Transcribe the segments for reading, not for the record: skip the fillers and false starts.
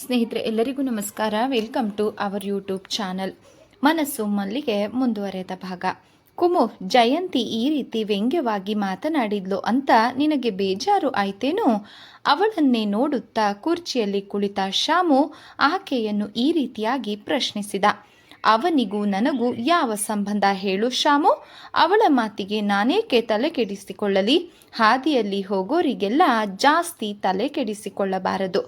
ಸ್ನೇಹಿತರೆ ಎಲ್ಲರಿಗೂ ನಮಸ್ಕಾರ. Welcome to our YouTube channel. ಮನಸ್ಸು ಮಲ್ಲಿಗೆ ಮುಂದುವರೆದ ಭಾಗ. ಕುಮು, ಜಯಂತಿ ಈ ರೀತಿ ವ್ಯಂಗ್ಯವಾಗಿ ಮಾತನಾಡಿದ್ಲು ಅಂತ ನಿನಗೆ ಬೇಜಾರು ಆಯ್ತೇನೋ? ಅವಳನ್ನೇ ನೋಡುತ್ತಾ ಕುರ್ಚಿಯಲ್ಲಿ ಕುಳಿತ ಶಾಮು ಆಕೆಯನ್ನು ಈ ರೀತಿಯಾಗಿ ಪ್ರಶ್ನಿಸಿದ. ಅವನಿಗೂ ನನಗೂ ಯಾವ ಸಂಬಂಧ ಹೇಳು ಶಾಮು? ಅವಳ ಮಾತಿಗೆ ನಾನೇಕೆ ತಲೆ ಕೆಡಿಸಿಕೊಳ್ಳಲಿ? ಹಾದಿಯಲ್ಲಿ ಹೋಗೋರಿಗೆಲ್ಲ ಜಾಸ್ತಿ ತಲೆ ಕೆಡಿಸಿಕೊಳ್ಳಬಾರದು,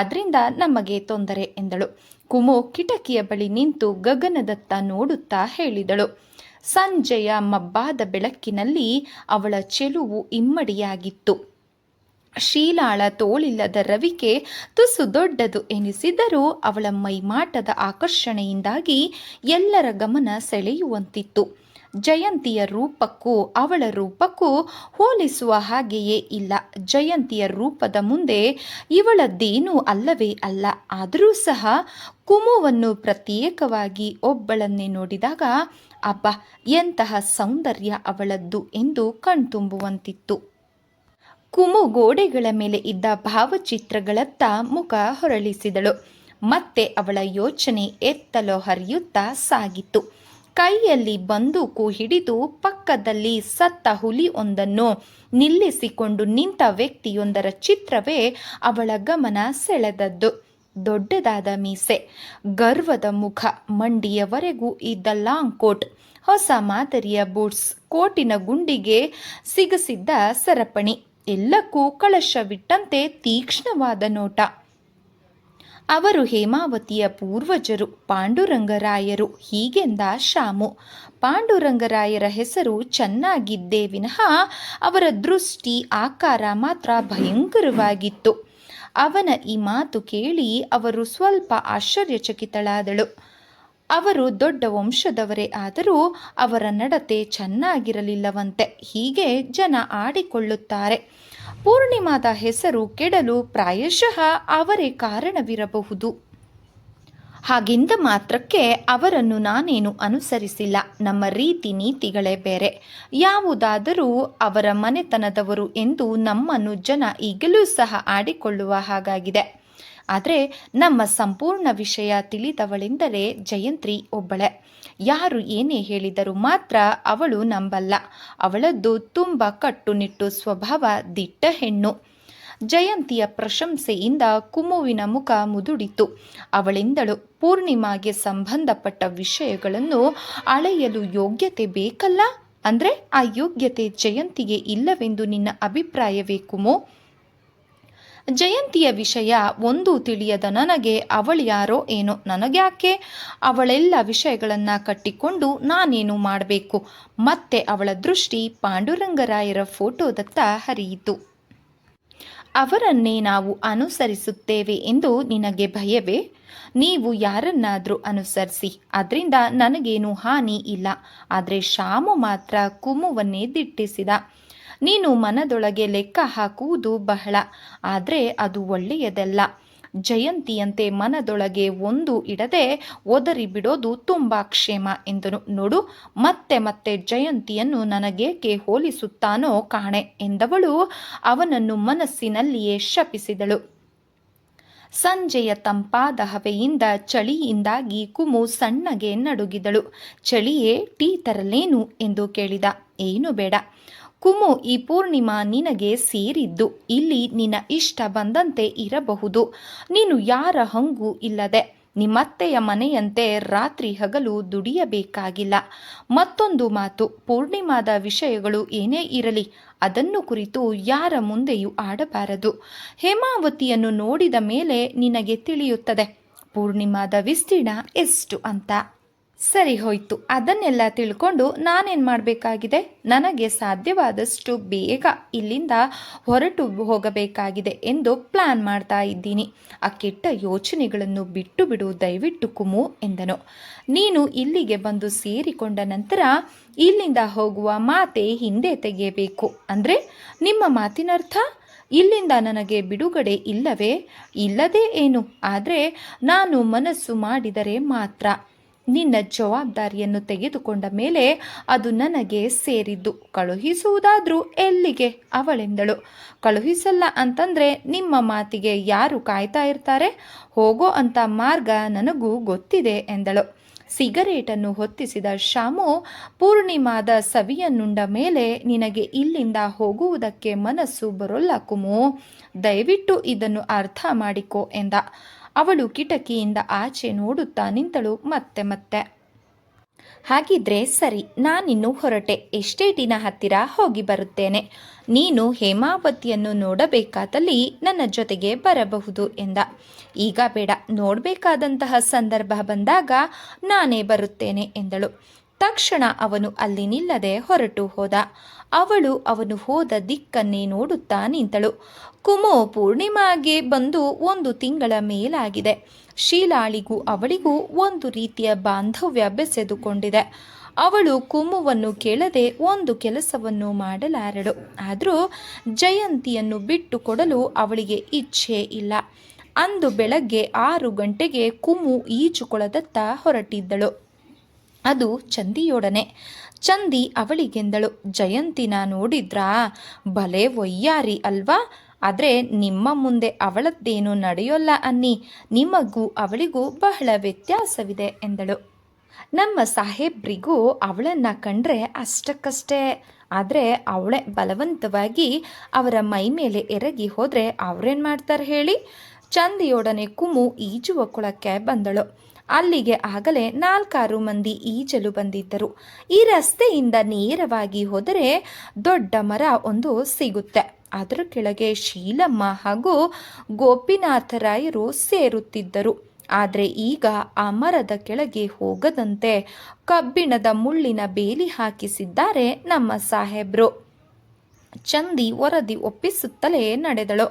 ಅದರಿಂದ ನಮಗೆ ತೊಂದರೆ ಎಂದಳು. ಕುಮು ಕಿಟಕಿಯ ಬಳಿ ನಿಂತು ಗಗನದತ್ತ ನೋಡುತ್ತಾ ಹೇಳಿದಳು. ಸಂಜೆಯ ಮಬ್ಬಾದ ಬೆಳಕಿನಲ್ಲಿ ಅವಳ ಚೆಲುವು ಇಮ್ಮಡಿಯಾಗಿತ್ತು. ಶೀಲಾಳ ತೋಳಿಲ್ಲದ ರವಿಕೆ ತುಸು ದೊಡ್ಡದು ಎನಿಸಿದರೂ ಅವಳ ಮೈಮಾಟದ ಆಕರ್ಷಣೆಯಿಂದಾಗಿ ಎಲ್ಲರ ಗಮನ ಸೆಳೆಯುವಂತಿತ್ತು. ಜಯಂತಿಯ ರೂಪಕ್ಕೂ ಅವಳ ರೂಪಕ್ಕೂ ಹೋಲಿಸುವ ಹಾಗೆಯೇ ಇಲ್ಲ. ಜಯಂತಿಯ ರೂಪದ ಮುಂದೆ ಇವಳದ್ದೇನೂ ಅಲ್ಲವೇ ಅಲ್ಲ. ಆದರೂ ಸಹ ಕುಮುವನ್ನು ಪ್ರತ್ಯೇಕವಾಗಿ ಒಬ್ಬಳನ್ನೇ ನೋಡಿದಾಗ ಅಬ್ಬಾ, ಎಂತಹ ಸೌಂದರ್ಯ ಅವಳದ್ದು ಎಂದು ಕಣ್ತುಂಬುವಂತಿತ್ತು. ಕುಮು ಗೋಡೆಗಳ ಮೇಲೆ ಇದ್ದ ಭಾವಚಿತ್ರಗಳತ್ತ ಮುಖ ಹೊರಳಿಸಿದಳು. ಮತ್ತೆ ಅವಳ ಯೋಚನೆ ಎತ್ತಲೋ ಹರಿಯುತ್ತಾ ಸಾಗಿತ್ತು. ಕೈಯಲ್ಲಿ ಬಂದೂಕು ಹಿಡಿದು ಪಕ್ಕದಲ್ಲಿ ಸತ್ತ ಹುಲಿಯೊಂದನ್ನು ನಿಲ್ಲಿಸಿಕೊಂಡು ನಿಂತ ವ್ಯಕ್ತಿಯೊಂದರ ಚಿತ್ರವೇ ಅವಳ ಗಮನ ಸೆಳೆದದ್ದು. ದೊಡ್ಡದಾದ ಮೀಸೆ, ಗರ್ವದ ಮುಖ, ಮಂಡಿಯವರೆಗೂ ಇದ್ದ ಲಾಂಗ್ ಕೋಟ್, ಹೊಸ ಮಾದರಿಯ ಬೂಟ್ಸ್, ಕೋಟಿನ ಗುಂಡಿಗೆ ಸಿಗಸಿದ್ದ ಸರಪಣಿ, ಎಲ್ಲಕ್ಕೂ ಕಳಶವಿಟ್ಟಂತೆ ತೀಕ್ಷ್ಣವಾದ ನೋಟ. ಅವರು ಹೇಮಾವತಿಯ ಪೂರ್ವಜರು, ಪಾಂಡುರಂಗರಾಯರು, ಹೀಗೆಂದ ಶಾಮು. ಪಾಂಡುರಂಗರಾಯರ ಹೆಸರು ಚೆನ್ನಾಗಿದ್ದೇ ವಿನಃ ಅವರ ದೃಷ್ಟಿ, ಆಕಾರ ಮಾತ್ರ ಭಯಂಕರವಾಗಿತ್ತು. ಅವನ ಈ ಮಾತು ಕೇಳಿ ಅವರು ಸ್ವಲ್ಪ ಆಶ್ಚರ್ಯಚಕಿತಳಾದಳು. ಅವರು ದೊಡ್ಡ ವಂಶದವರೇ ಆದರೂ ಅವರ ನಡತೆ ಚೆನ್ನಾಗಿರಲಿಲ್ಲವಂತೆ. ಹೀಗೆ ಜನ ಆಡಿಕೊಳ್ಳುತ್ತಾರೆ. ಪೂರ್ಣಿಮಾದ ಹೆಸರು ಕೆಡಲು ಪ್ರಾಯಶಃ ಅವರೇ ಕಾರಣವಿರಬಹುದು. ಹಾಗೆಂದ ಮಾತ್ರಕ್ಕೆ ಅವರನ್ನು ನಾನೇನು ಅನುಸರಿಸಿಲ್ಲ. ನಮ್ಮ ರೀತಿ ನೀತಿಗಳೇ ಬೇರೆ. ಯಾವುದಾದರೂ ಅವರ ಮನೆತನದವರು ಎಂದು ನಮ್ಮನ್ನು ಜನ ಈಗಲೂ ಸಹ ಆಡಿಕೊಳ್ಳುವ ಹಾಗಾಗಿದೆ. ಆದರೆ ನಮ್ಮ ಸಂಪೂರ್ಣ ವಿಷಯ ತಿಳಿದವಳೆಂದರೆ ಜಯಂತಿ ಒಬ್ಬಳೆ. ಯಾರು ಏನೇ ಹೇಳಿದರೂ ಮಾತ್ರ ಅವಳು ನಂಬಲ್ಲ. ಅವಳದ್ದು ತುಂಬ ಕಟ್ಟುನಿಟ್ಟು ಸ್ವಭಾವ, ದಿಟ್ಟ ಹೆಣ್ಣು. ಜಯಂತಿಯ ಪ್ರಶಂಸೆಯಿಂದ ಕುಮುವಿನ ಮುಖ ಮುದುಡಿತು. ಅವಳೆಂದಳು, ಪೂರ್ಣಿಮಾಗೆ ಸಂಬಂಧಪಟ್ಟ ವಿಷಯಗಳನ್ನು ಅಳೆಯಲು ಯೋಗ್ಯತೆ ಬೇಕಲ್ಲ? ಅಂದರೆ ಆ ಯೋಗ್ಯತೆ ಜಯಂತಿಗೆ ಇಲ್ಲವೆಂದು ನಿನ್ನ ಅಭಿಪ್ರಾಯವೇ ಕುಮು? ಜಯಂತಿಯ ವಿಷಯ ಒಂದೂ ತಿಳಿಯದ ನನಗೆ ಅವಳ್ಯಾರೋ ಏನೋ, ನನಗ್ಯಾಕೆ? ಅವಳೆಲ್ಲ ವಿಷಯಗಳನ್ನು ಕಟ್ಟಿಕೊಂಡು ನಾನೇನು ಮಾಡಬೇಕು? ಮತ್ತೆ ಅವಳ ದೃಷ್ಟಿ ಪಾಂಡುರಂಗರಾಯರ ಫೋಟೋದತ್ತ ಹರಿಯಿತು. ಅವರನ್ನೇ ನಾವು ಅನುಸರಿಸುತ್ತೇವೆ ಎಂದು ನಿನಗೆ ಭಯವೇ? ನೀವು ಯಾರನ್ನಾದರೂ ಅನುಸರಿಸಿ, ಅದರಿಂದ ನನಗೇನು ಹಾನಿ ಇಲ್ಲ. ಆದರೆ ಶಾಮು ಮಾತ್ರ ಕುಮುವನ್ನೇ ದಿಟ್ಟಿಸಿದ. ನೀನು ಮನದೊಳಗೆ ಲೆಕ್ಕ ಹಾಕುವುದು ಬಹಳ, ಆದರೆ ಅದು ಒಳ್ಳೆಯದಲ್ಲ. ಜಯಂತಿಯಂತೆ ಮನದೊಳಗೆ ಒಂದು ಇಡದೆ ಒದರಿ ಬಿಡೋದು ತುಂಬ ಕ್ಷೇಮ ಎಂದನು. ನೋಡು, ಮತ್ತೆ ಮತ್ತೆ ಜಯಂತಿಯನ್ನು ನನಗೇಕೆ ಹೋಲಿಸುತ್ತಾನೋ ಕಾಣೆ ಎಂದವಳು ಅವನನ್ನು ಮನಸ್ಸಿನಲ್ಲಿಯೇ ಶಪಿಸಿದಳು. ಸಂಜೆಯ ತಂಪಾದ ಹವೆಯಿಂದ ಚಳಿಯಿಂದಾಗಿ ಕುಮು ಸಣ್ಣಗೆ ನಡುಗಿದಳು. ಚಳಿಯೇ, ಟೀ ತರಲೇನು ಎಂದು ಕೇಳಿದ. ಏನು ಬೇಡ ಕುಮು, ಈ ಪೂರ್ಣಿಮಾ ನಿನಗೆ ಸೇರಿದ್ದು. ಇಲ್ಲಿ ನಿನ್ನ ಇಷ್ಟ ಬಂದಂತೆ ಇರಬಹುದು. ನೀನು ಯಾರ ಹಂಗೂ ಇಲ್ಲದೆ ನಿಮ್ಮತ್ತೆಯ ಮನೆಯಂತೆ ರಾತ್ರಿ ಹಗಲು ದುಡಿಯಬೇಕಾಗಿಲ್ಲ. ಮತ್ತೊಂದು ಮಾತು, ಪೂರ್ಣಿಮಾದ ವಿಷಯಗಳು ಏನೇ ಇರಲಿ ಅದನ್ನು ಕುರಿತು ಯಾರ ಮುಂದೆಯೂ ಆಡಬಾರದು. ಹೇಮಾವತಿಯನ್ನು ನೋಡಿದ ಮೇಲೆ ನಿನಗೆ ತಿಳಿಯುತ್ತದೆ ಪೂರ್ಣಿಮಾದ ವಿಸ್ತೀರ್ಣ ಎಷ್ಟು ಅಂತ. ಸರಿ ಹೋಯ್ತು, ಅದನ್ನೆಲ್ಲ ತಿಳ್ಕೊಂಡು ನಾನೇನು ಮಾಡಬೇಕಾಗಿದೆ? ನನಗೆ ಸಾಧ್ಯವಾದಷ್ಟು ಬೇಗ ಇಲ್ಲಿಂದ ಹೊರಟು ಹೋಗಬೇಕಾಗಿದೆ ಎಂದು ಪ್ಲಾನ್ ಮಾಡ್ತಾ ಇದ್ದೀನಿ. ಆ ಕೆಟ್ಟ ಯೋಚನೆಗಳನ್ನು ಬಿಟ್ಟು ಬಿಡು ದಯವಿಟ್ಟು ಕುಮು ಎಂದನು. ನೀನು ಇಲ್ಲಿಗೆ ಬಂದು ಸೇರಿಕೊಂಡ ನಂತರ ಇಲ್ಲಿಂದ ಹೋಗುವ ಮಾತೆ ಹಿಂದೆ ತೆಗೆಯಬೇಕು ಅಂದರೆ ನಿಮ್ಮ ಮಾತಿನರ್ಥ? ಇಲ್ಲಿಂದ ನನಗೆ ಬಿಡುಗಡೆ ಇಲ್ಲವೇ? ಇಲ್ಲದೇ ಏನು, ಆದರೆ ನಾನು ಮನಸ್ಸು ಮಾಡಿದರೆ ಮಾತ್ರ. ನಿನ್ನ ಜವಾಬ್ದಾರಿಯನ್ನು ತೆಗೆದುಕೊಂಡ ಮೇಲೆ ಅದು ನನಗೆ ಸೇರಿದ್ದು. ಕಳುಹಿಸುವುದಾದ್ರೂ ಎಲ್ಲಿಗೆ ಅವಳೆಂದಳು. ಕಳುಹಿಸಲ್ಲ ಅಂತಂದ್ರೆ ನಿಮ್ಮ ಮಾತಿಗೆ ಯಾರು ಕಾಯ್ತಾ ಇರ್ತಾರೆ? ಹೋಗೋ ಅಂತ ಮಾರ್ಗ ನನಗೂ ಗೊತ್ತಿದೆ ಎಂದಳು. ಸಿಗರೇಟನ್ನು ಹೊತ್ತಿಸಿದ ಶಾಮು, ಪೂರ್ಣಿಮಾದ ಸವಿಯನ್ನುಂಡ ಮೇಲೆ ನಿನಗೆ ಇಲ್ಲಿಂದ ಹೋಗುವುದಕ್ಕೆ ಮನಸ್ಸು ಬರೋಲ್ಲ ಕುಮು. ದಯವಿಟ್ಟು ಇದನ್ನು ಅರ್ಥ ಮಾಡಿಕೊ ಎಂದ. ಅವಳು ಕಿಟಕಿಯಿಂದ ಆಚೆ ನೋಡುತ್ತಾ ನಿಂತಳು. ಮತ್ತೆ ಹಾಗಿದ್ರೆ ಸರಿ, ನಾನಿನ್ನು ಹೊರಟೆ. ಎಸ್ಟೇಟಿನ ಹತ್ತಿರ ಹೋಗಿ ಬರುತ್ತೇನೆ. ನೀನು ಹೇಮಾವತಿಯನ್ನು ನೋಡಬೇಕಾದಲ್ಲಿ ನನ್ನ ಜೊತೆಗೆ ಬರಬಹುದು ಎಂದ. ಈಗ ಬೇಡ, ನೋಡಬೇಕಾದಂತಹ ಸಂದರ್ಭ ಬಂದಾಗ ನಾನೇ ಬರುತ್ತೇನೆ ಎಂದಳು. ತಕ್ಷಣ ಅವನು ಅಲ್ಲಿ ನಿಲ್ಲದೆ ಹೊರಟು ಹೋದ. ಅವಳು ಅವನು ಹೋದ ದಿಕ್ಕನ್ನೇ ನೋಡುತ್ತಾ ನಿಂತಳು. ಕುಮು ಪೂರ್ಣಿಮಾಗೆ ಬಂದು 1 ತಿಂಗಳ ಮೇಲಾಗಿದೆ. ಶೀಲಾಳಿಗೂ ಅವಳಿಗೂ ಒಂದು ರೀತಿಯ ಬಾಂಧವ್ಯ ಬೆಸೆದುಕೊಂಡಿದೆ. ಅವಳು ಕುಮುವನ್ನು ಕೇಳದೆ ಒಂದು ಕೆಲಸವನ್ನು ಮಾಡಲಾರಳು. ಆದರೂ ಜಯಂತಿಯನ್ನು ಬಿಟ್ಟು ಕೊಡಲು ಅವಳಿಗೆ ಇಚ್ಛೆ ಇಲ್ಲ. ಅಂದು ಬೆಳಗ್ಗೆ 6 ಗಂಟೆಗೆ ಕುಮು ಈಜುಕೊಳದತ್ತ ಹೊರಟಿದ್ದಳು. ಅದು ಚಂದಿಯೊಡನೆ. ಚಂದಿ ಅವಳಿಗೆಂದಳು, ಜಯಂತಿನ ನೋಡಿದ್ರಾ? ಭಲೆ ಒಯ್ಯಾರಿ ಅಲ್ವಾ? ಆದರೆ ನಿಮ್ಮ ಮುಂದೆ ಅವಳದ್ದೇನು ನಡೆಯೋಲ್ಲ ಅನ್ನಿ. ನಿಮಗೂ ಅವಳಿಗೂ ಬಹಳ ವ್ಯತ್ಯಾಸವಿದೆ ಎಂದಳು. ನಮ್ಮ ಸಾಹೇಬ್ರಿಗೂ ಅವಳನ್ನು ಕಂಡ್ರೆ ಅಷ್ಟಕ್ಕಷ್ಟೇ. ಆದರೆ ಅವಳೇ ಬಲವಂತವಾಗಿ ಅವರ ಮೈ ಮೇಲೆ ಎರಗಿ ಹೋದರೆ ಅವರೇನು ಮಾಡ್ತಾರೆ ಹೇಳಿ? ಚಂದಿಯೊಡನೆ ಕುಮು ಈಜುವ ಕೊಳಕ್ಕೆ ಬಂದಳು. ಅಲ್ಲಿಗೆ ಆಗಲೇ 4-6 ಮಂದಿ ಈಜಲು ಬಂದಿದ್ದರು. ಈ ರಸ್ತೆಯಿಂದ ನೇರವಾಗಿ ಹೋದರೆ ದೊಡ್ಡ ಮರ ಒಂದು ಸಿಗುತ್ತೆ. ಅದರ ಕೆಳಗೆ ಶೀಲಮ್ಮ ಹಾಗೂ ಗೋಪಿನಾಥರಾಯರು ಸೇರುತ್ತಿದ್ದರು. ಆದರೆ ಈಗ ಆ ಮರದ ಕೆಳಗೆ ಹೋಗದಂತೆ ಕಬ್ಬಿಣದ ಮುಳ್ಳಿನ ಬೇಲಿ ಹಾಕಿಸಿದ್ದಾರೆ ನಮ್ಮ ಸಾಹೇಬ್ರು. ಚಂದಿ ವರದಿ ಒಪ್ಪಿಸುತ್ತಲೇ ನಡೆದಳು.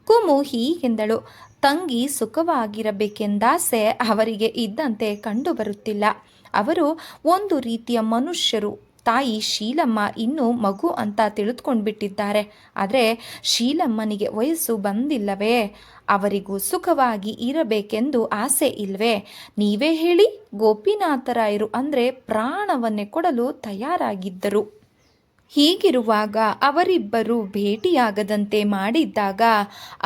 ಕುಮು ಹೀಗೆಂದಳು, ತಂಗಿ ಸುಖವಾಗಿರಬೇಕೆಂದಾಸೆ ಅವರಿಗೆ ಇದ್ದಂತೆ ಕಂಡು ಬರುತ್ತಿಲ್ಲ. ಅವರು ಒಂದು ರೀತಿಯ ಮನುಷ್ಯರು. ತಾಯಿ ಶೀಲಮ್ಮ ಇನ್ನೂ ಮಗು ಅಂತ ತಿಳಿದುಕೊಂಡ್ಬಿಟ್ಟಿದ್ದಾರೆ. ಆದರೆ ಶೀಲಮ್ಮನಿಗೆ ವಯಸ್ಸು ಬಂದಿಲ್ಲವೇ? ಅವರಿಗೂ ಸುಖವಾಗಿ ಇರಬೇಕೆಂದು ಆಸೆ ಇಲ್ವೇ? ನೀವೇ ಹೇಳಿ. ಗೋಪಿನಾಥರಾಯರು ಅಂದರೆ ಪ್ರಾಣವನ್ನೇ ಕೊಡಲು ತಯಾರಾಗಿದ್ದರು. ಹೀಗಿರುವಾಗ ಅವರಿಬ್ಬರು ಭೇಟಿಯಾಗದಂತೆ ಮಾಡಿದ್ದಾಗ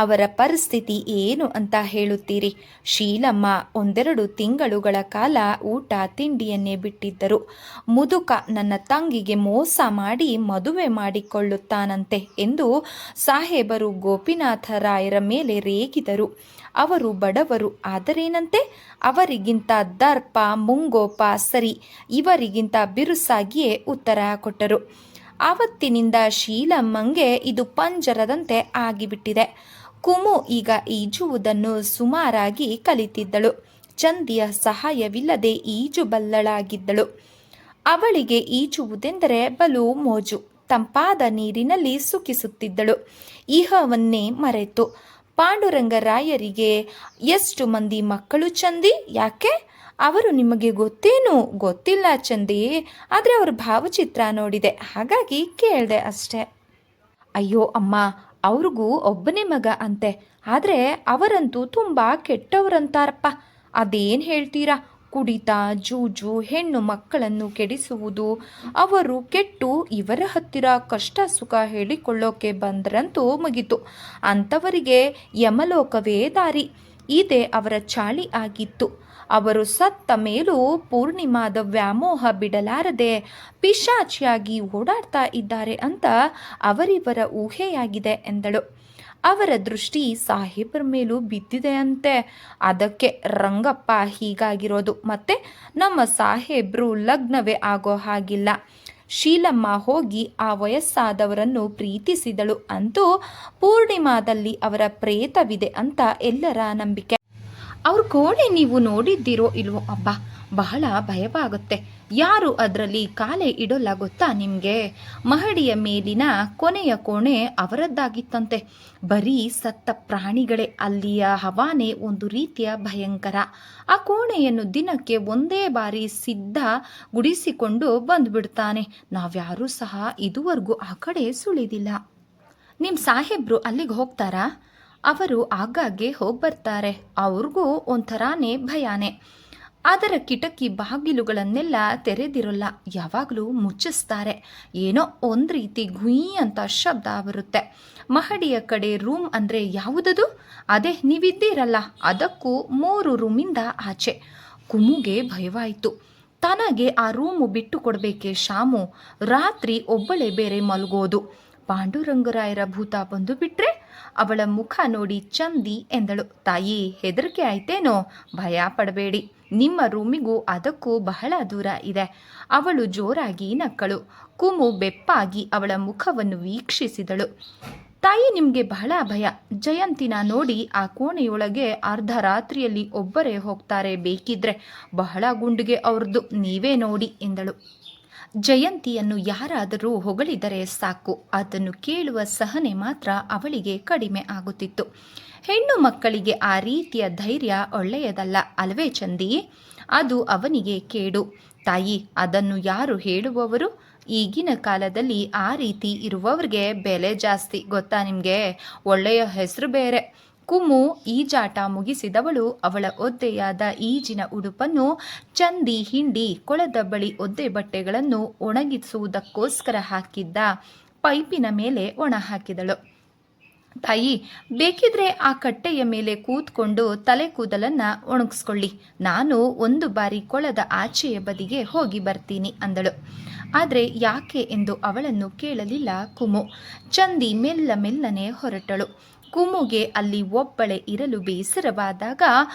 ಅವರ ಪರಿಸ್ಥಿತಿ ಏನು ಅಂತ ಹೇಳುತ್ತೀರಿ? ಶೀಲಮ್ಮ 1-2 ತಿಂಗಳುಗಳ ಕಾಲ ಊಟ ತಿಂಡಿಯನ್ನೇ ಬಿಟ್ಟಿದ್ದರು. ಮುದುಕ ನನ್ನ ತಂಗಿಗೆ ಮೋಸ ಮಾಡಿ ಮದುವೆ ಮಾಡಿಕೊಳ್ಳುತ್ತಾನಂತೆ ಎಂದು ಸಾಹೇಬರು ಗೋಪಿನಾಥರಾಯರ ಮೇಲೆ ರೇಗಿದರು. ಅವರು ಬಡವರು ಆದರೇನಂತೆ? ಅವರಿಗಿಂತ ದರ್ಪ ಮುಂಗೋಪ ಸರಿ, ಇವರಿಗಿಂತ ಬಿರುಸಾಗಿಯೇ ಉತ್ತರ ಕೊಟ್ಟರು. ಆವತ್ತಿನಿಂದ ಶೀಲಮ್ಮಂಗೆ ಇದು ಪಂಜರದಂತೆ ಆಗಿಬಿಟ್ಟಿದೆ. ಕುಮು ಈಗ ಈಜುವುದನ್ನು ಸುಮಾರಾಗಿ ಕಲಿತಿದ್ದಳು. ಚಂದಿಯ ಸಹಾಯವಿಲ್ಲದೆ ಈಜು ಬಲ್ಲಳಾಗಿದ್ದಳು. ಅವಳಿಗೆ ಈಜುವುದೆಂದರೆ ಬಲು ಮೋಜು. ತಂಪಾದ ನೀರಿನಲ್ಲಿ ಸುಖಿಸುತ್ತಿದ್ದಳು. ಇಹವನ್ನೇ ಮರೆತು. ಪಾಂಡುರಂಗರಾಯರಿಗೆ ಎಷ್ಟು ಮಂದಿ ಮಕ್ಕಳು ಚಂದಿ? ಯಾಕೆ? ಅವರು ನಿಮಗೆ ಗೊತ್ತೇನು? ಗೊತ್ತಿಲ್ಲ ಚಂದಿ, ಆದರೆ ಅವ್ರ ಭಾವಚಿತ್ರ ನೋಡಿದೆ, ಹಾಗಾಗಿ ಕೇಳಿದೆ ಅಷ್ಟೆ. ಅಯ್ಯೋ ಅಮ್ಮ, ಅವ್ರಿಗೂ ಒಬ್ಬನೇ ಮಗ ಅಂತೆ. ಆದರೆ ಅವರಂತೂ ತುಂಬ ಕೆಟ್ಟವರಂತಾರಪ್ಪ. ಅದೇನು ಹೇಳ್ತೀರಾ? ಕುಡಿತ, ಜೂಜು, ಹೆಣ್ಣು ಮಕ್ಕಳನ್ನು ಕೆಡಿಸುವುದು. ಅವರು ಕೆಟ್ಟು ಇವರ ಹತ್ತಿರ ಕಷ್ಟ ಸುಖ ಹೇಳಿಕೊಳ್ಳೋಕೆ ಬಂದ್ರಂತೂ ಮುಗಿತು. ಅಂಥವರಿಗೆ ಯಮಲೋಕವೇ ದಾರಿ. ಇದೇ ಅವರ ಚಾಳಿ ಆಗಿತ್ತು. ಅವರು ಸತ್ತ ಮೇಲೂ ಪೂರ್ಣಿಮಾದ ವ್ಯಾಮೋಹ ಬಿಡಲಾರದೆ ಪಿಶಾಚಿಯಾಗಿ ಓಡಾಡ್ತಾ ಇದ್ದಾರೆ ಅಂತ ಅವರಿವರ ಊಹೆಯಾಗಿದೆ ಎಂದಳು. ಅವರ ದೃಷ್ಟಿ ಸಾಹೇಬರ ಮೇಲೂ ಬಿದ್ದಿದೆ ಅಂತೆ. ಅದಕ್ಕೆ ರಂಗಪ್ಪ ಹೀಗಾಗಿರೋದು. ಮತ್ತೆ ನಮ್ಮ ಸಾಹೇಬ್ರು ಲಗ್ನವೇ ಆಗೋ ಹಾಗಿಲ್ಲ. ಶೀಲಮ್ಮ ಹೋಗಿ ಆ ವಯಸ್ಸಾದವರನ್ನು ಪ್ರೀತಿಸಿದಳು. ಅಂತೂ ಪೂರ್ಣಿಮಾದಲ್ಲಿ ಅವರ ಪ್ರೇತವಿದೆ ಅಂತ ಎಲ್ಲರ ನಂಬಿಕೆ. ಅವ್ರ ಕೋಣೆ ನೀವು ನೋಡಿದ್ದೀರೋ ಇಲ್ವೋ? ಅಬ್ಬಾ, ಬಹಳ ಭಯವಾಗುತ್ತೆ. ಯಾರು ಅದರಲ್ಲಿ ಕಾಲೇ ಇಡೋಲ್ಲ ಗೊತ್ತಾ ನಿಮಗೆ? ಮಹಡಿಯ ಮೇಲಿನ ಕೊನೆಯ ಕೋಣೆ ಅವರದ್ದಾಗಿತ್ತಂತೆ. ಬರೀ ಸತ್ತ ಪ್ರಾಣಿಗಳೇ. ಅಲ್ಲಿಯ ಹವಾನೆ ಒಂದು ರೀತಿಯ ಭಯಂಕರ. ಆ ಕೋಣೆಯನ್ನು ದಿನಕ್ಕೆ ಒಂದೇ ಬಾರಿ ಸಿದ್ಧ ಗುಡಿಸಿಕೊಂಡು ಬಂದುಬಿಡ್ತಾನೆ. ನಾವ್ಯಾರೂ ಸಹ ಇದುವರೆಗೂ ಆ ಕಡೆ ಸುಳಿದಿಲ್ಲ. ನಿಮ್ಮ ಸಾಹೇಬ್ರು ಅಲ್ಲಿಗೆ ಹೋಗ್ತಾರಾ? ಅವರು ಆಗಾಗ್ಗೆ ಹೋಗಿ ಬರ್ತಾರೆ. ಅವ್ರಿಗೂ ಒಂಥರಾನೇ ಭಯಾನೇ. ಅದರ ಕಿಟಕಿ ಬಾಗಿಲುಗಳನ್ನೆಲ್ಲ ತೆರೆದಿರೋಲ್ಲ, ಯಾವಾಗಲೂ ಮುಚ್ಚಿಸ್ತಾರೆ. ಏನೋ ಒಂದು ರೀತಿ ಗುಯ್ ಅಂತ ಶಬ್ದ ಬರುತ್ತೆ. ಮಹಡಿಯ ಕಡೆ ರೂಮ್ ಅಂದರೆ ಯಾವುದದು? ಅದೇ ನೀವಿದ್ದೀರಲ್ಲ, ಅದಕ್ಕೂ 3 ರೂಮಿಂದ ಆಚೆ. ಕುಮುಗೆ ಭಯವಾಯಿತು. ತನಗೆ ಆ ರೂಮು ಬಿಟ್ಟು ಕೊಡಬೇಕೆ ಶಾಮು? ರಾತ್ರಿ ಒಬ್ಬಳೇ ಬೇರೆ ಮಲಗೋದು. ಪಾಂಡುರಂಗರಾಯರ ಭೂತ ಬಂದು ಬಿಟ್ರೆ? ಅವಳ ಮುಖ ನೋಡಿ ಚಂದಿ ಎಂದಳು. ತಾಯಿ, ಹೆದರಿಕೆ ಆಯ್ತೇನೋ? ಭಯ ಪಡಬೇಡಿ, ನಿಮ್ಮ ರೂಮಿಗೂ ಅದಕ್ಕೂ ಬಹಳ ದೂರ ಇದೆ. ಅವಳು ಜೋರಾಗಿ ನಕ್ಕಳು. ಕುಮು ಬೆಪ್ಪಾಗಿ ಅವಳ ಮುಖವನ್ನು ವೀಕ್ಷಿಸಿದಳು. ತಾಯಿ, ನಿಮಗೆ ಬಹಳ ಭಯ. ಜಯಂತಿನ ನೋಡಿ, ಆ ಕೋಣೆಯೊಳಗೆ ಅರ್ಧ ರಾತ್ರಿಯಲ್ಲಿ ಒಬ್ಬರೇ ಹೋಗ್ತಾರೆ, ಬೇಕಿದ್ರೆ ಬಹಳ ಗುಂಡಿಗೆ ಅವ್ರದ್ದು, ನೀವೇ ನೋಡಿ ಎಂದಳು. ಜಯಂತಿಯನ್ನು ಯಾರಾದರೂ ಹೊಗಳಿದರೆ ಸಾಕು, ಅದನ್ನು ಕೇಳುವ ಸಹನೆ ಮಾತ್ರ ಅವಳಿಗೆ ಕಡಿಮೆ ಆಗುತ್ತಿತ್ತು. ಹೆಣ್ಣು ಮಕ್ಕಳಿಗೆ ಆ ರೀತಿಯ ಧೈರ್ಯ ಒಳ್ಳೆಯದಲ್ಲ ಅಲ್ವೇ ಚಂದಿ? ಅದು ಅವನಿಗೆ ಕೇಡು. ತಾಯಿ, ಅದನ್ನು ಯಾರು ಹೇಳುವವರು? ಈಗಿನ ಕಾಲದಲ್ಲಿ ಆ ರೀತಿ ಇರುವವ್ರಿಗೆ ಬೆಲೆ ಜಾಸ್ತಿ, ಗೊತ್ತಾ ನಿಮಗೆ? ಒಳ್ಳೆಯ ಹೆಸರು ಬೇರೆ. ಕುಮು ಈಜಾಟ ಮುಗಿಸಿದವಳು ಅವಳ ಒದ್ದೆಯಾದ ಈಜಿನ ಉಡುಪನ್ನು ಚಂದಿ ಹಿಂಡಿ ಕೊಳದ ಬಳಿ ಒದ್ದೆ ಬಟ್ಟೆಗಳನ್ನು ಒಣಗಿಸುವುದಕ್ಕೋಸ್ಕರ ಹಾಕಿದ್ದ ಪೈಪಿನ ಮೇಲೆ ಒಣ ಹಾಕಿದಳು. ತಾಯಿ, ಬೇಕಿದ್ರೆ ಆ ಕಟ್ಟೆಯ ಮೇಲೆ ಕೂತ್ಕೊಂಡು ತಲೆ ಕೂದಲನ್ನು ಒಣಗಿಸ್ಕೊಳ್ಳಿ, ನಾನು ಒಂದು ಬಾರಿ ಕೊಳದ ಆಚೆಯ ಬದಿಗೆ ಹೋಗಿ ಬರ್ತೀನಿ ಅಂದಳು. ಆದರೆ ಯಾಕೆ ಎಂದು ಅವಳನ್ನು ಕೇಳಲಿಲ್ಲ ಕುಮು. ಚಂದಿ ಮೆಲ್ಲನೆ ಹೊರಟಳು. ಕುಮುಗೆ ಅಲ್ಲಿ ಒಬ್ಬಳೇ ಇರಲು ಬೇಸರವಾದಾಗ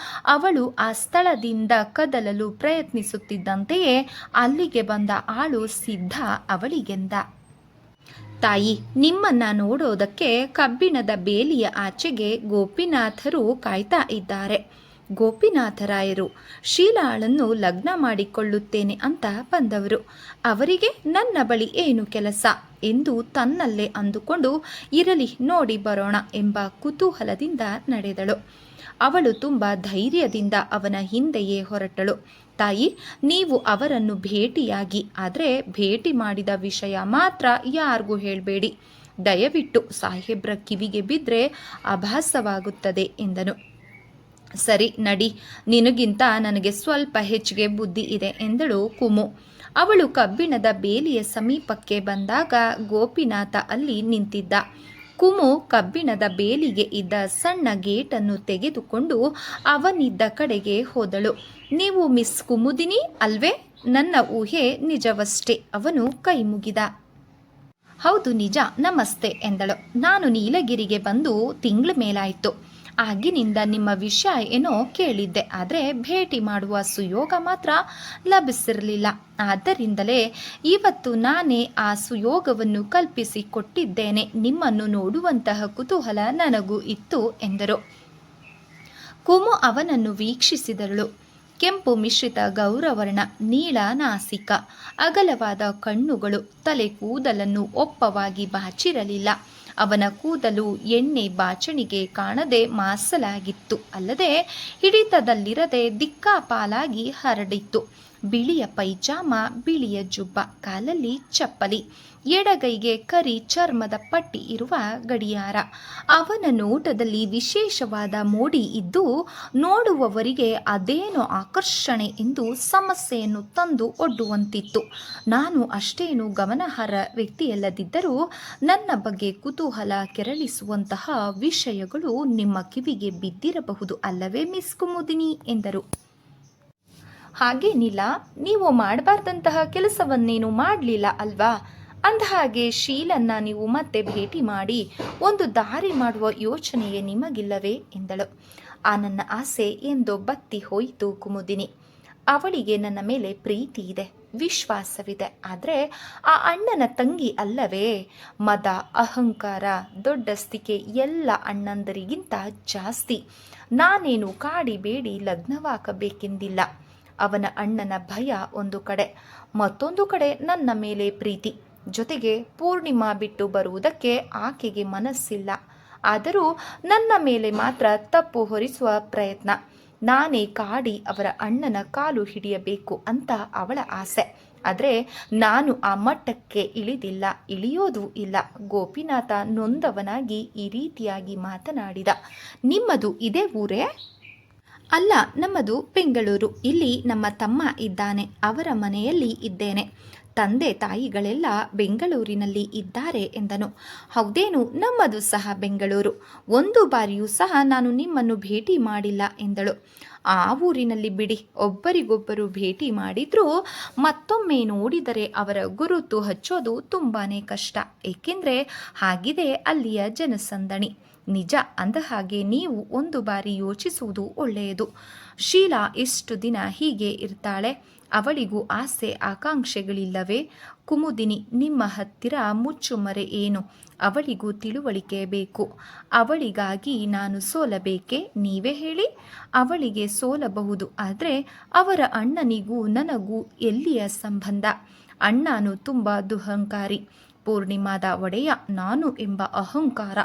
ಅವಳು ಆ ಸ್ಥಳದಿಂದ ಕದಲಲು ಪ್ರಯತ್ನಿಸುತ್ತಿದ್ದಂತೆಯೇ ಅಲ್ಲಿಗೆ ಬಂದ ಆಳು ಸಿದ್ಧ ಅವಳಿಗೆಂದ. ತಾಯಿ, ನಿಮ್ಮನ್ನ ನೋಡೋದಕ್ಕೆ ಕಬ್ಬಿಣದ ಬೇಲಿಯ ಆಚೆಗೆ ಗೋಪಿನಾಥರು ಕಾಯ್ತಾ ಇದ್ದಾರೆ. ಗೋಪಿನಾಥರಾಯರು ಶೀಲಾಳನ್ನು ಲಗ್ನ ಮಾಡಿಕೊಳ್ಳುತ್ತೇನೆ ಅಂತ ಬಂದವರು. ಅವರಿಗೆ ನನ್ನ ಬಳಿ ಏನು ಕೆಲಸ ಎಂದು ತನ್ನಲ್ಲೇ ಅಂದುಕೊಂಡು, ಇರಲಿ ನೋಡಿ ಬರೋಣ ಎಂಬ ಕುತೂಹಲದಿಂದ ನಡೆದಳು. ಅವಳು ತುಂಬ ಧೈರ್ಯದಿಂದ ಅವನ ಹಿಂದೆಯೇ ಹೊರಟಳು. ತಾಯಿ, ನೀವು ಅವರನ್ನು ಭೇಟಿಯಾಗಿ, ಆದರೆ ಭೇಟಿ ಮಾಡಿದ ವಿಷಯ ಮಾತ್ರ ಯಾರಿಗೂ ಹೇಳಬೇಡಿ. ದಯವಿಟ್ಟು ಸಾಹೇಬ್ರ ಕಿವಿಗೆ ಬಿದ್ದರೆ ಅಭಾಸವಾಗುತ್ತದೆ ಎಂದನು. ಸರಿ ನಡಿ, ನಿನಗಿಂತ ನನಗೆ ಸ್ವಲ್ಪ ಹೆಚ್ಚಿಗೆ ಬುದ್ಧಿ ಇದೆ ಎಂದಳು ಕುಮು. ಅವಳು ಕಬ್ಬಿಣದ ಬೇಲಿಯ ಸಮೀಪಕ್ಕೆ ಬಂದಾಗ ಗೋಪಿನಾಥ ಅಲ್ಲಿ ನಿಂತಿದ್ದ. ಕುಮು ಕಬ್ಬಿಣದ ಬೇಲಿಗೆ ಇದ್ದ ಸಣ್ಣ ಗೇಟನ್ನು ತೆಗೆದುಕೊಂಡು ಅವನಿದ್ದ ಕಡೆಗೆ ಹೋದಳು. ನೀವು ಮಿಸ್ ಕುಮುದಿನಿ ಅಲ್ವೇ? ನನ್ನ ಊಹೆ ನಿಜವಷ್ಟೇ. ಅವನು ಕೈ ಮುಗಿದ. ಹೌದು ನಿಜ, ನಮಸ್ತೆ ಎಂದಳು. ನಾನು ನೀಲಗಿರಿಗೆ ಬಂದು ತಿಂಗಳ ಮೇಲಾಯಿತು. ಆಗಿನಿಂದ ನಿಮ್ಮ ವಿಷಯ ಏನೋ ಕೇಳಿದ್ದೆ, ಆದರೆ ಭೇಟಿ ಮಾಡುವ ಸುಯೋಗ ಮಾತ್ರ ಲಭಿಸಿರಲಿಲ್ಲ. ಆದ್ದರಿಂದಲೇ ಇವತ್ತು ನಾನೇ ಆ ಸುಯೋಗವನ್ನು ಕಲ್ಪಿಸಿಕೊಟ್ಟಿದ್ದೇನೆ. ನಿಮ್ಮನ್ನು ನೋಡುವಂತಹ ಕುತೂಹಲ ನನಗೂ ಇತ್ತು ಎಂದರು. ಕುಮು ಅವನನ್ನು ವೀಕ್ಷಿಸಿದಳು. ಕೆಂಪು ಮಿಶ್ರಿತ ಗೌರವರ್ಣ, ನೀಳ ನಾಸಿಕ, ಅಗಲವಾದ ಕಣ್ಣುಗಳು, ತಲೆ ಕೂದಲನ್ನು ಒಪ್ಪವಾಗಿ ಬಾಚಿರಲಿಲ್ಲ. ಅವನ ಕೂದಲು ಎಣ್ಣೆ ಬಾಚಣಿಗೆ ಕಾಣದೆ ಮಾಸಲಾಗಿತ್ತು, ಅಲ್ಲದೆ ಹಿಡಿತದಲ್ಲಿರದೆ ದಿಕ್ಕಾಪಾಲಾಗಿ ಹರಡಿತ್ತು. ಬಿಳಿಯ ಪೈಜಾಮ, ಬಿಳಿಯ ಜುಬ್ಬ, ಕಾಲಲ್ಲಿ ಚಪ್ಪಲಿ, ಎಡಗೈಗೆ ಕರಿ ಚರ್ಮದ ಪಟ್ಟಿ ಇರುವ ಗಡಿಯಾರ. ಅವನ ನೋಟದಲ್ಲಿ ವಿಶೇಷವಾದ ಮೋಡಿ ಇದ್ದು ನೋಡುವವರಿಗೆ ಅದೇನೋ ಆಕರ್ಷಣೆ ಎಂದು ಸಮಸ್ಯೆಯನ್ನು ತಂದು ಒಡ್ಡುವಂತಿತ್ತು. ನಾನು ಅಷ್ಟೇನು ಗಮನಾರ್ಹ ವ್ಯಕ್ತಿಯಲ್ಲದಿದ್ದರೂ ನನ್ನ ಬಗ್ಗೆ ಕುತೂಹಲ ಕೆರಳಿಸುವಂತಹ ವಿಷಯಗಳು ನಿಮ್ಮ ಕಿವಿಗೆ ಬಿದ್ದಿರಬಹುದು ಅಲ್ಲವೇ ಮಿಸ್ ಕುಮುದಿನಿ ಎಂದರು. ಹಾಗೇನಿಲ್ಲ, ನೀವು ಮಾಡಬಾರ್ದಂತಹ ಕೆಲಸವನ್ನೇನು ಮಾಡಲಿಲ್ಲ ಅಲ್ವಾ? ಅಂದಹಾಗೆ ಶೀಲನ್ನ ನೀವು ಮತ್ತೆ ಭೇಟಿ ಮಾಡಿ ಒಂದು ದಾರಿ ಮಾಡುವ ಯೋಚನೆಯೇ ನಿಮಗಿಲ್ಲವೇ ಎಂದಳು. ಆ ನನ್ನ ಆಸೆ ಎಂದೋ ಬತ್ತಿ ಹೋಯಿತು ಕುಮುದಿನಿ. ಅವಳಿಗೆ ನನ್ನ ಮೇಲೆ ಪ್ರೀತಿ ಇದೆ, ವಿಶ್ವಾಸವಿದೆ. ಆದರೆ ಆ ಅಣ್ಣನ ತಂಗಿ ಅಲ್ಲವೇ? ಮದ, ಅಹಂಕಾರ, ದೊಡ್ಡಸ್ತಿಕೆ ಎಲ್ಲ ಅಣ್ಣಂದರಿಗಿಂತ ಜಾಸ್ತಿ. ನಾನೇನು ಕಾಡಿಬೇಡಿ ಲಗ್ನವಾಗಬೇಕೆಂದಿಲ್ಲ. ಅವನ ಅಣ್ಣನ ಭಯ ಒಂದು ಕಡೆ, ಮತ್ತೊಂದು ಕಡೆ ನನ್ನ ಮೇಲೆ ಪ್ರೀತಿ. ಜೊತೆಗೆ ಪೂರ್ಣಿಮಾ ಬಿಟ್ಟು ಬರುವುದಕ್ಕೆ ಆಕೆಗೆ ಮನಸ್ಸಿಲ್ಲ. ಆದರೂ ನನ್ನ ಮೇಲೆ ಮಾತ್ರ ತಪ್ಪು ಹೊರಿಸುವ ಪ್ರಯತ್ನ. ನಾನೇ ಕಾಡಿ ಅವರ ಅಣ್ಣನ ಕಾಲು ಹಿಡಿಯಬೇಕು ಅಂತ ಅವಳ ಆಸೆ. ಆದರೆ ನಾನು ಆ ಮಟ್ಟಕ್ಕೆ ಇಳಿದಿಲ್ಲ, ಇಳಿಯೋದೂ ಇಲ್ಲ. ಗೋಪಿನಾಥ ನೊಂದವನಾಗಿ ಈ ರೀತಿಯಾಗಿ ಮಾತನಾಡಿದ. ನಿಮ್ಮದು ಇದೇ ಊರೇ? ಅಲ್ಲ, ನಮ್ಮದು ಬೆಂಗಳೂರು. ಇಲ್ಲಿ ನಮ್ಮ ತಮ್ಮ ಇದ್ದಾನೆ. ಅವರ ಮನೆಯಲ್ಲಿ ಇದ್ದೇನೆ. ತಂದೆ ತಾಯಿಗಳೆಲ್ಲ ಬೆಂಗಳೂರಿನಲ್ಲಿ ಇದ್ದಾರೆ ಎಂದನು. ಹೌದೇನು, ನಮ್ಮದು ಸಹ ಬೆಂಗಳೂರು. ಒಂದು ಬಾರಿಯೂ ಸಹ ನಾನು ನಿಮ್ಮನ್ನು ಭೇಟಿ ಮಾಡಿಲ್ಲ ಎಂದಳು. ಆ ಊರಿನಲ್ಲಿ ಬಿಡಿ, ಒಬ್ಬರಿಗೊಬ್ಬರು ಭೇಟಿ ಮಾಡಿದ್ರೂ ಮತ್ತೊಮ್ಮೆ ನೋಡಿದರೆ ಅವರ ಗುರುತು ಹಚ್ಚೋದು ತುಂಬಾನೇ ಕಷ್ಟ. ಏಕೆಂದರೆ ಹಾಗಿದೆ ಅಲ್ಲಿಯ ಜನಸಂದಣಿ. ನಿಜ, ಅಂದ ಹಾಗೆ ನೀವು ಒಂದು ಬಾರಿ ಯೋಚಿಸುವುದು ಒಳ್ಳೆಯದು. ಶೀಲಾ ಇಷ್ಟು ದಿನ ಹೀಗೆ ಇರ್ತಾಳೆ. ಅವಳಿಗೂ ಆಸೆ ಆಕಾಂಕ್ಷೆಗಳಿಲ್ಲವೇ? ಕುಮುದಿನಿ, ನಿಮ್ಮ ಹತ್ತಿರ ಮುಚ್ಚುಮರೆ ಏನು? ಅವಳಿಗೂ ತಿಳುವಳಿಕೆ ಬೇಕು. ಅವಳಿಗಾಗಿ ನಾನು ಸೋಲಬೇಕೆ? ನೀವೇ ಹೇಳಿ. ಅವಳಿಗೆ ಸೋಲಬಹುದು, ಆದರೆ ಅವರ ಅಣ್ಣನಿಗೂ ನನಗೂ ಎಲ್ಲಿಯ ಸಂಬಂಧ? ಅಣ್ಣನು ತುಂಬ ದುಹಂಕಾರಿ. ಪೂರ್ಣಿಮಾದ ಒಡೆಯ ನಾನು ಎಂಬ ಅಹಂಕಾರ.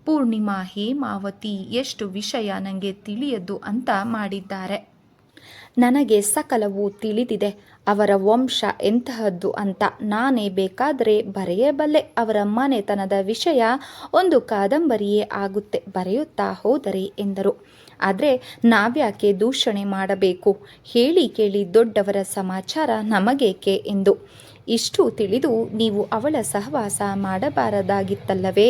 ಪೂರ್ಣಿಮಾ ಹೇಮಾವತಿ ಎಷ್ಟು ವಿಷಯ ನನಗೆ ತಿಳಿಯದು ಅಂತ ಮಾಡಿದ್ದಾರೆ. ನನಗೆ ಸಕಲವೂ ತಿಳಿದಿದೆ. ಅವರ ವಂಶ ಎಂತಹದ್ದು ಅಂತ ನಾನೇ ಬೇಕಾದರೆ ಬರೆಯಬಲ್ಲೆ. ಅವರ ಮನೆತನದ ವಿಷಯ ಒಂದು ಕಾದಂಬರಿಯೇ ಆಗುತ್ತೆ ಬರೆಯುತ್ತಾ ಹೋದರೆ ಎಂದರು. ಆದರೆ ನಾವ್ಯಾಕೆ ದೂಷಣೆ ಮಾಡಬೇಕು? ಹೇಳಿ ಕೇಳಿ ದೊಡ್ಡವರ ಸಮಾಚಾರ ನಮಗೇಕೆ ಎಂದು. ಇಷ್ಟು ತಿಳಿದು ನೀವು ಅವಳ ಸಹವಾಸ ಮಾಡಬಾರದಾಗಿತ್ತಲ್ಲವೇ?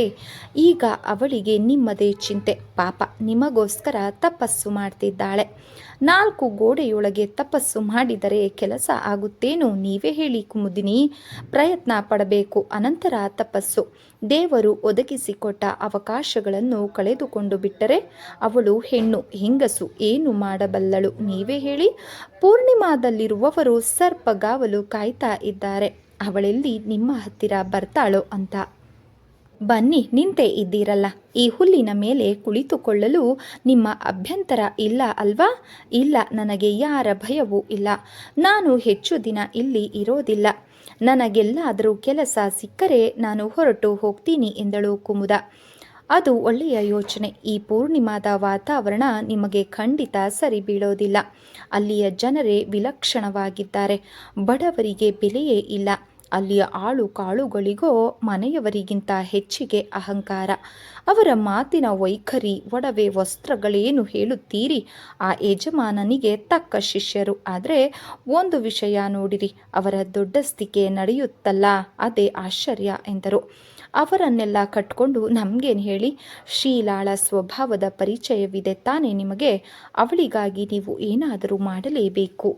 ಈಗ ಅವಳಿಗೆ ನಿಮ್ಮದೇ ಚಿಂತೆ. ಪಾಪ, ನಿಮಗೋಸ್ಕರ ತಪಸ್ಸು ಮಾಡ್ತಿದ್ದಾಳೆ. 4 ಗೋಡೆಯೊಳಗೆ ತಪಸ್ಸು ಮಾಡಿದರೆ ಕೆಲಸ ಆಗುತ್ತೇನೋ? ನೀವೇ ಹೇಳಿ ಕುಮುದಿನಿ. ಪ್ರಯತ್ನ ಪಡಬೇಕು, ಅನಂತರ ತಪಸ್ಸು. ದೇವರು ಒದಗಿಸಿಕೊಟ್ಟ ಅವಕಾಶಗಳನ್ನು ಕಳೆದುಕೊಂಡು ಬಿಟ್ಟರೆ ಅವಳು ಹೆಣ್ಣು, ಹೆಂಗಸು ಏನು ಮಾಡಬಲ್ಲಳು? ನೀವೇ ಹೇಳಿ. ಪೂರ್ಣಿಮಾದಲ್ಲಿರುವವರು ಸರ್ಪಗಾವಲು ಕಾಯ್ತಾ ಇದ್ದಾರೆ. ಅವಳೆಲ್ಲಿ ನಿಮ್ಮ ಹತ್ತಿರ ಬರ್ತಾಳೋ ಅಂತ. ಬನ್ನಿ, ನಿಂತೇ ಇದ್ದೀರಲ್ಲ, ಈ ಹುಲ್ಲಿನ ಮೇಲೆ ಕುಳಿತುಕೊಳ್ಳಲು ನಿಮ್ಮ ಅಭ್ಯಂತರ ಇಲ್ಲ ಅಲ್ವಾ? ಇಲ್ಲ, ನನಗೆ ಯಾರ ಭಯವೂ ಇಲ್ಲ. ನಾನು ಹೆಚ್ಚು ದಿನ ಇಲ್ಲಿ ಇರೋದಿಲ್ಲ. ನನಗೆಲ್ಲಾದರೂ ಕೆಲಸ ಸಿಕ್ಕರೆ ನಾನು ಹೊರಟು ಹೋಗ್ತೀನಿ ಎಂದಳು ಕುಮುದ. ಅದು ಒಳ್ಳೆಯ ಯೋಚನೆ. ಈ ಪೂರ್ಣಿಮಾದ ವಾತಾವರಣ ನಿಮಗೆ ಖಂಡಿತ ಸರಿ ಬೀಳೋದಿಲ್ಲ. ಅಲ್ಲಿಯ ಜನರೇ ವಿಲಕ್ಷಣವಾಗಿದ್ದಾರೆ. ಬಡವರಿಗೆ ಬೆಲೆಯೇ ಇಲ್ಲ. ಅಲ್ಲಿಯ ಆಳು ಕಾಳುಗಳಿಗೋ ಮನೆಯವರಿಗಿಂತ ಹೆಚ್ಚಿಗೆ ಅಹಂಕಾರ. ಅವರ ಮಾತಿನ ವೈಖರಿ, ಒಡವೆ, ವಸ್ತ್ರಗಳೇನು ಹೇಳುತ್ತೀರಿ? ಆ ಯಜಮಾನನಿಗೆ ತಕ್ಕ ಶಿಷ್ಯರು. ಆದರೆ ಒಂದು ವಿಷಯ ನೋಡಿರಿ, ಅವರ ದೊಡ್ಡಸ್ತಿಕೆ ನಡೆಯುತ್ತಲ್ಲ, ಅದೇ ಆಶ್ಚರ್ಯ ಎಂದರು. ಅವರನ್ನೆಲ್ಲ ಕಟ್ಕೊಂಡು ನಮಗೇನು ಹೇಳಿ? ಶೀಲಾಳ ಸ್ವಭಾವದ ಪರಿಚಯವಿದೆ ತಾನೇ ನಿಮಗೆ? ಅವಳಿಗಾಗಿ ನೀವು ಏನಾದರೂ ಮಾಡಲೇಬೇಕು.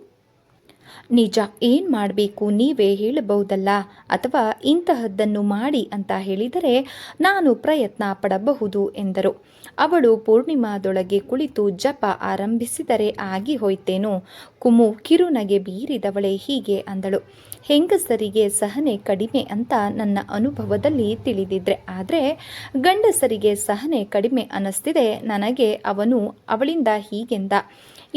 ನಿಜ, ಏನು ಮಾಡಬೇಕು ನೀವೇ ಹೇಳಬಹುದಲ್ಲ? ಅಥವಾ ಇಂತಹದ್ದನ್ನು ಮಾಡಿ ಅಂತ ಹೇಳಿದರೆ ನಾನು ಪ್ರಯತ್ನ ಪಡಬಹುದು ಎಂದರು. ಅವಳು ಪೂರ್ಣಿಮಾದೊಳಗೆ ಕುಳಿತು ಜಪ ಆರಂಭಿಸಿದರೆ ಆಗಿ ಹೋಯ್ತೇನೋ. ಕುಮು ಕಿರುನಗೆ ಬೀರಿದವಳೆ ಹೀಗೆ ಅಂದಳು. ಹೆಂಗಸರಿಗೆ ಸಹನೆ ಕಡಿಮೆ ಅಂತ ನನ್ನ ಅನುಭವದಲ್ಲಿ ತಿಳಿದಿದ್ರೆ, ಆದರೆ ಗಂಡಸರಿಗೆ ಸಹನೆ ಕಡಿಮೆ ಅನ್ನಿಸ್ತಿದೆ ನನಗೆ. ಅವಳಿಂದ ಹೀಗೆಂದ.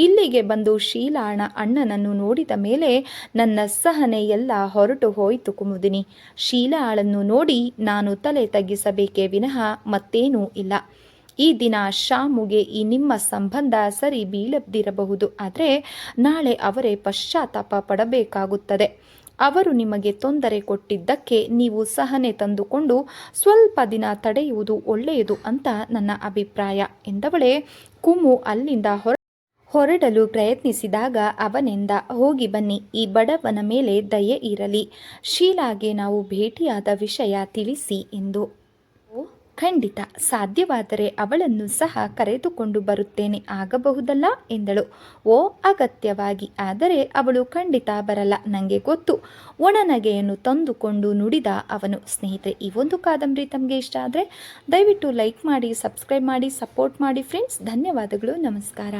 ಇಲ್ಲಿಗೆ ಬಂದು ಶೀಲಾಳ ಅಣ್ಣನನ್ನು ನೋಡಿದ ಮೇಲೆ ನನ್ನ ಸಹನೆ ಎಲ್ಲ ಹೊರಟು ಹೋಯಿತು ಕುಮುದಿನಿ. ಶೀಲಾಳನ್ನು ನೋಡಿ ನಾನು ತಲೆ ತಗ್ಗಿಸಬೇಕೇ ವಿನಃ ಮತ್ತೇನೂ ಇಲ್ಲ. ಈ ದಿನ ಶಾಮುಗೆ ಈ ನಿಮ್ಮ ಸಂಬಂಧ ಸರಿ ಬೀಳದಿರಬಹುದು, ಆದರೆ ನಾಳೆ ಅವರೇ ಪಶ್ಚಾತ್ತಾಪ ಪಡಬೇಕಾಗುತ್ತದೆ. ಅವರು ನಿಮಗೆ ತೊಂದರೆ ಕೊಟ್ಟಿದ್ದಕ್ಕೆ ನೀವು ಸಹನೆ ತಂದುಕೊಂಡು ಸ್ವಲ್ಪ ದಿನ ತಡೆಯುವುದು ಒಳ್ಳೆಯದು ಅಂತ ನನ್ನ ಅಭಿಪ್ರಾಯ ಎಂದವಳೆ. ಕುಮು ಅಲ್ಲಿಂದ ಹೊರಡಲು ಪ್ರಯತ್ನಿಸಿದಾಗ ಅವನೆಂದ, ಹೋಗಿ ಬನ್ನಿ, ಈ ಬಡವನ ಮೇಲೆ ದಯೆ ಇರಲಿ. ಶೀಲಾಗೆ ನಾವು ಭೇಟಿಯಾದ ವಿಷಯ ತಿಳಿಸಿ ಎಂದು. ಖಂಡಿತ, ಸಾಧ್ಯವಾದರೆ ಅವಳನ್ನು ಸಹ ಕರೆದುಕೊಂಡು ಬರುತ್ತೇನೆ, ಆಗಬಹುದಲ್ಲ ಎಂದಳು. ಓ, ಅಗತ್ಯವಾಗಿ. ಆದರೆ ಅವಳು ಖಂಡಿತ ಬರಲ್ಲ, ನನಗೆ ಗೊತ್ತು. ಒಣನಗೆಯನ್ನು ತಂದುಕೊಂಡು ನುಡಿದ ಅವನು. ಸ್ನೇಹಿತರೆ, ಈ ಒಂದು ಕಾದಂಬರಿ ತಮಗೆ ಇಷ್ಟ ಆದರೆ ದಯವಿಟ್ಟು ಲೈಕ್ ಮಾಡಿ, ಸಬ್ಸ್ಕ್ರೈಬ್ ಮಾಡಿ, ಸಪೋರ್ಟ್ ಮಾಡಿ ಫ್ರೆಂಡ್ಸ್. ಧನ್ಯವಾದಗಳು, ನಮಸ್ಕಾರ.